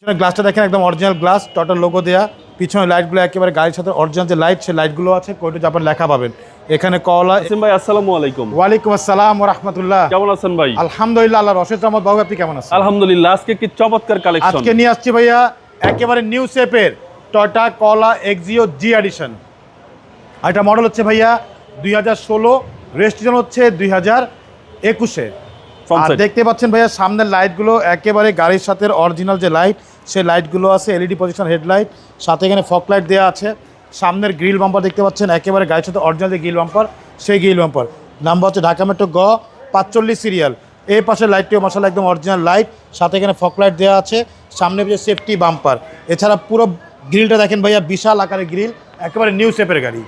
পিছনে গ্লাসটা দেখেন একদম অরিজিনাল গ্লাস, টোটাল লোগো দেয়া। পিছনে লাইটগুলো একেবারে গাড়ির সাথে অরিজিনাল যে লাইট, সেই লাইটগুলো আছে, কোয়েটো জাপান লেখা পাবেন এখানে। কলা আসিম ভাই, আসসালামু আলাইকুম। ওয়ালাইকুম আসসালাম ওয়া রাহমাতুল্লাহ। কেমন আছেন ভাই? আলহামদুলিল্লাহ, আল্লাহর অশেষ রহমত। বাবু আপনি কেমন আছেন? আলহামদুলিল্লাহ। আজকে কি চমৎকার কালেকশন আজকে নিয়ে আসছি ভাইয়া একেবারে নিউ শেপের টয়োটা কলা এক্সিও জি এডিশন। আর এটা মডেল হচ্ছে ভাইয়া 2016, রেজিস্ট্রেশন হচ্ছে 2021-এ। আর দেখতে পাচ্ছেন ভাইয়া সামনের লাইটগুলো একেবারে গাড়ির সাথে অরিজিনাল যে লাইট, সেই লাইটগুলো আছে, এলইডি পজিশন হেডলাইট, সাথে এখানে ফগ লাইট দেওয়া আছে। সামনের গ্রিল বাম্পার দেখতে পাচ্ছেন একেবারে গাড়ির সাথে অরিজিনাল যে গ্রিল বাম্পার, সেই গ্রিল বাম্পার। নাম্বার হচ্ছে ঢাকা মেট্রো গ 45 সিরিয়াল। এই পাশের লাইটটিও মাশাআল্লাহ একদম অরিজিনাল লাইট, সাথে এখানে ফগ লাইট দেওয়া আছে। সামনে যে সেফটি বাম্পার, এছাড়া পুরো গ্রিলটা দেখেন ভাইয়া বিশাল আকারের গ্রিল, একেবারে নিউ শেপের গাড়ি।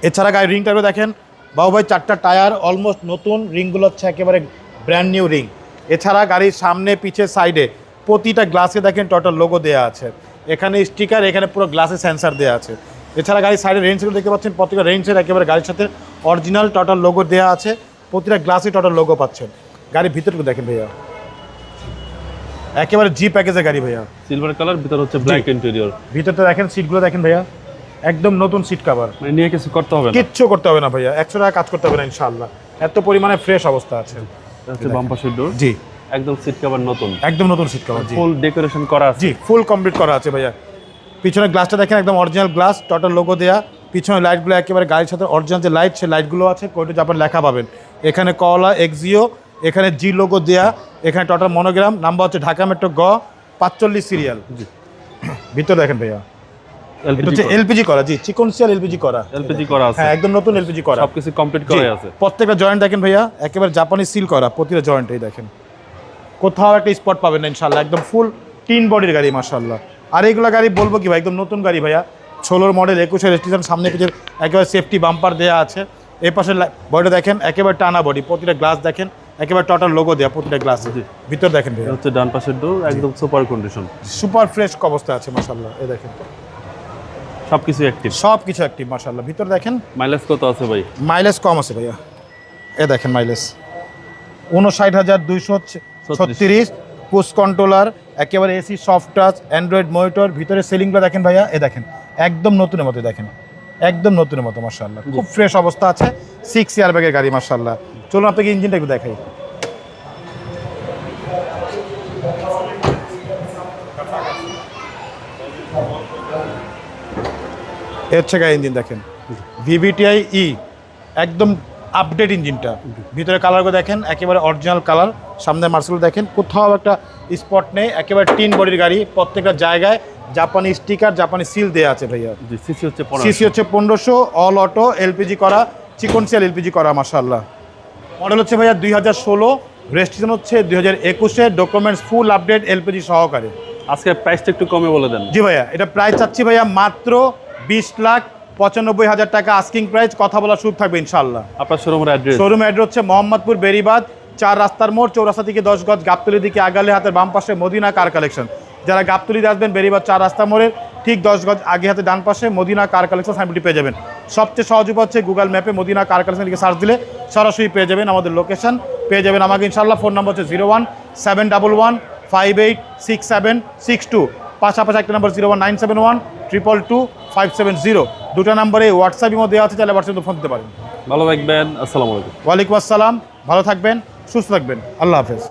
এছাড়া গাড়ির রিংটাও দেখেন বাবু ভাই, 4টা টায়ার অলমোস্ট নতুন, রিংগুলো হচ্ছে একেবারে ব্র্যান্ড নিউ রিং। এছাড়া গাড়ির সামনে পিছে সাইডে প্রতিটা গ্লাসে দেখেন টোটাল লোগো দেওয়া আছে, এখানে স্টিকার, এখানে পুরো গ্লাসে সেন্সার দেওয়া আছে। এছাড়া গাড়ির সাইডে রেঞ্জগুলো দেখতে পাচ্ছেন, প্রতিটা রেঞ্জের একেবারে গাড়ির সাথে অরিজিনাল টোটাল লোগো দেওয়া আছে, প্রতিটা গ্লাসে টোটাল লোগো পাচ্ছেন। গাড়ির ভিতরটুকু দেখেন ভাইয়া, একেবারে জি প্যাকেজের গাড়ি ভাইয়া, সিলভার কালার, ভিতর হচ্ছে ব্ল্যাক ইন্টেরিয়র। ভিতরটা দেখেন, সিটগুলো দেখেন ভাইয়া একদম নতুন সিট কভার, মানে নিয়ে কিছু করতে হবে না, কিচ্ছু করতে হবে না ভাইয়া, 100 টাকা কাজ করতে হবে না ইনশাআল্লাহ, এত পরিমাণে ফ্রেশ অবস্থা আছে। হচ্ছে বাম্পার ডোর, জি একদম সিট কভার নতুন, একদম নতুন সিট কভার, জি ফুল ডেকোরেশন করা আছে, জি ফুল কমপ্লিট করা আছে ভাইয়া। পিছনে গ্লাসটা দেখেন একদম অরিজিনাল গ্লাস, টোটাল লোগো দেয়া। পিছনে লাইটগুলো একেবারে গাড়ির সাথে অরিজিনাল যে লাইট, সেই লাইটগুলো আছে, কোয়েটো জাপান লেখা পাবেন এখানে। কলা এক্সিও, এখানে জি লোগো দেয়া, এখানে টোটাল মনোগ্রাম। নাম্বার হচ্ছে ঢাকা মেট্রো গ 45 সিরিয়াল। জি ভিতরে দেখেন ভাইয়া, এটা হচ্ছে এলপিজি করা, জি চিকনশিয়াল এলপিজি করা, এলপিজি করা আছে, হ্যাঁ একদম নতুন এলপিজি করা, সবকিছু কমপ্লিট করা আছে। প্রত্যেকটা জয়েন্ট দেখেন ভাইয়া একেবারে জাপানি সিল করা, প্রতিটা জয়েন্টেই দেখেন কোথাও একটা স্পট পাবেন না ইনশাআল্লাহ, একদম ফুল টিন বডির গাড়ি মাশাআল্লাহ। আর এইগুলো গাড়ি বলবো কি ভাই, একদম নতুন গাড়ি ভাইয়া, 16 মডেল, 21-এর রেজিস্ট্রেশন। সামনে পিছনে একেবারে সেফটি বাম্পার দেওয়া আছে। এই পাশে বডিটা দেখেন একেবারে টানা বডি, প্রতিটা গ্লাস দেখেন একেবারে টোটাল লোগো দেওয়া প্রতিটা গ্লাসে। ভিতর দেখেন ভাইয়া, হচ্ছে ডান পাশের ডোর একদম সুপার কন্ডিশন, সুপার ফ্রেশ অবস্থা আছে মাশাআল্লাহ। এই দেখেন সবকিছু অ্যাক্টিভ, সবকিছু অ্যাক্টিভ মাশাআল্লাহ। ভিতর দেখেন মাইলেজ কত আছে ভাই? মাইলেজ কম আছে ভাইয়া, এ দেখেন মাইলেজ 59,236, পুশ কন্ট্রোলার, একেবারে AC soft touch, Android monitor. ভিতরে সিলিংটা দেখেন ভাইয়া, এ দেখেন একদম নতুনের মতো, দেখেন একদম নতুনের মতো মাশাআল্লাহ, খুব ফ্রেশ অবস্থা আছে। 6 এয়ারব্যাগের গাড়ি মাশাআল্লাহ। চলুন আপনাকে ইঞ্জিনটা একটু দেখাই। এর হচ্ছে গাড়ি ইঞ্জিন দেখেন, ভিভিটিআই ই, একদম আপডেট ইঞ্জিনটা। ভিতরে কালারগুলো দেখেন একেবারে অরিজিনাল কালার, সামনে মার্সেল দেখেন কোথাও একটা স্পট নেই, একেবারে টিন বডির গাড়ি, প্রত্যেকটা জায়গায় জাপানি স্টিকার, জাপানি সিল দেওয়া আছে ভাইয়া। সিসি হচ্ছে সিসি হচ্ছে 1500, অল অটো, এলপিজি করা, চিকনশিয়াল এলপিজি করা মাশাআল্লাহ। মডেল হচ্ছে ভাইয়া 2016, রেজিস্ট্রেশন হচ্ছে 2021-এ, ডকুমেন্টস ফুল আপডেট এলপিজি সহকারে। আজকে প্রাইসটা একটু কমে বলে দেন। জি ভাইয়া, এটা প্রাইস চাচ্ছি ভাইয়া মাত্র 20,95,000 টাকা আস্কিং প্রাইস, কথা বলার সুযোগ থাকবে ইনশাআল্লাহ। আপনার শোরুমের অ্যাড্রেস? শোরুম অ্যাড্রেস হচ্ছে মোহাম্মদপুর বেরিবাদ 4 রাস্তার মোড়, চৌরাস্তা থেকে 10 গজ, গাবতলির দিকে আগালে হাতের বাম পাশে মদিনা কার কালেকশন। যারা গাবতলিতে আসবেন বেরিবাদ 4 রাস্তা মোড়ের ঠিক 10 গজ আগে হাতে ডান পাশে মদিনা কার কালেকশন সাইনবোর্ডটি পেয়ে যাবেন। সবচেয়ে সহজ উপায় হচ্ছে গুগল ম্যাপে মদিনা কার কালেকশন লিখে সার্চ দিলে সরাসরি পেয়ে যাবেন আমাদের লোকেশন, পেয়ে যাবেন আমাকে ইনশাআল্লাহ। ফোন নম্বর হচ্ছে 01-711-586762, পাশাপাশি একটা নম্বর 01-971-222-570। দুটো নম্বরে হোয়াটসঅ্যাপ ইমো দেওয়া আছে, তাহলে হোয়াটসঅ্যাপে ফোন দিতে পারেন। ভালো থাকবেন, আসসালামু আলাইকুম। ওয়ালাইকুম আসসালাম, ভালো থাকবেন, সুস্থ থাকবেন, আল্লাহ হাফেজ।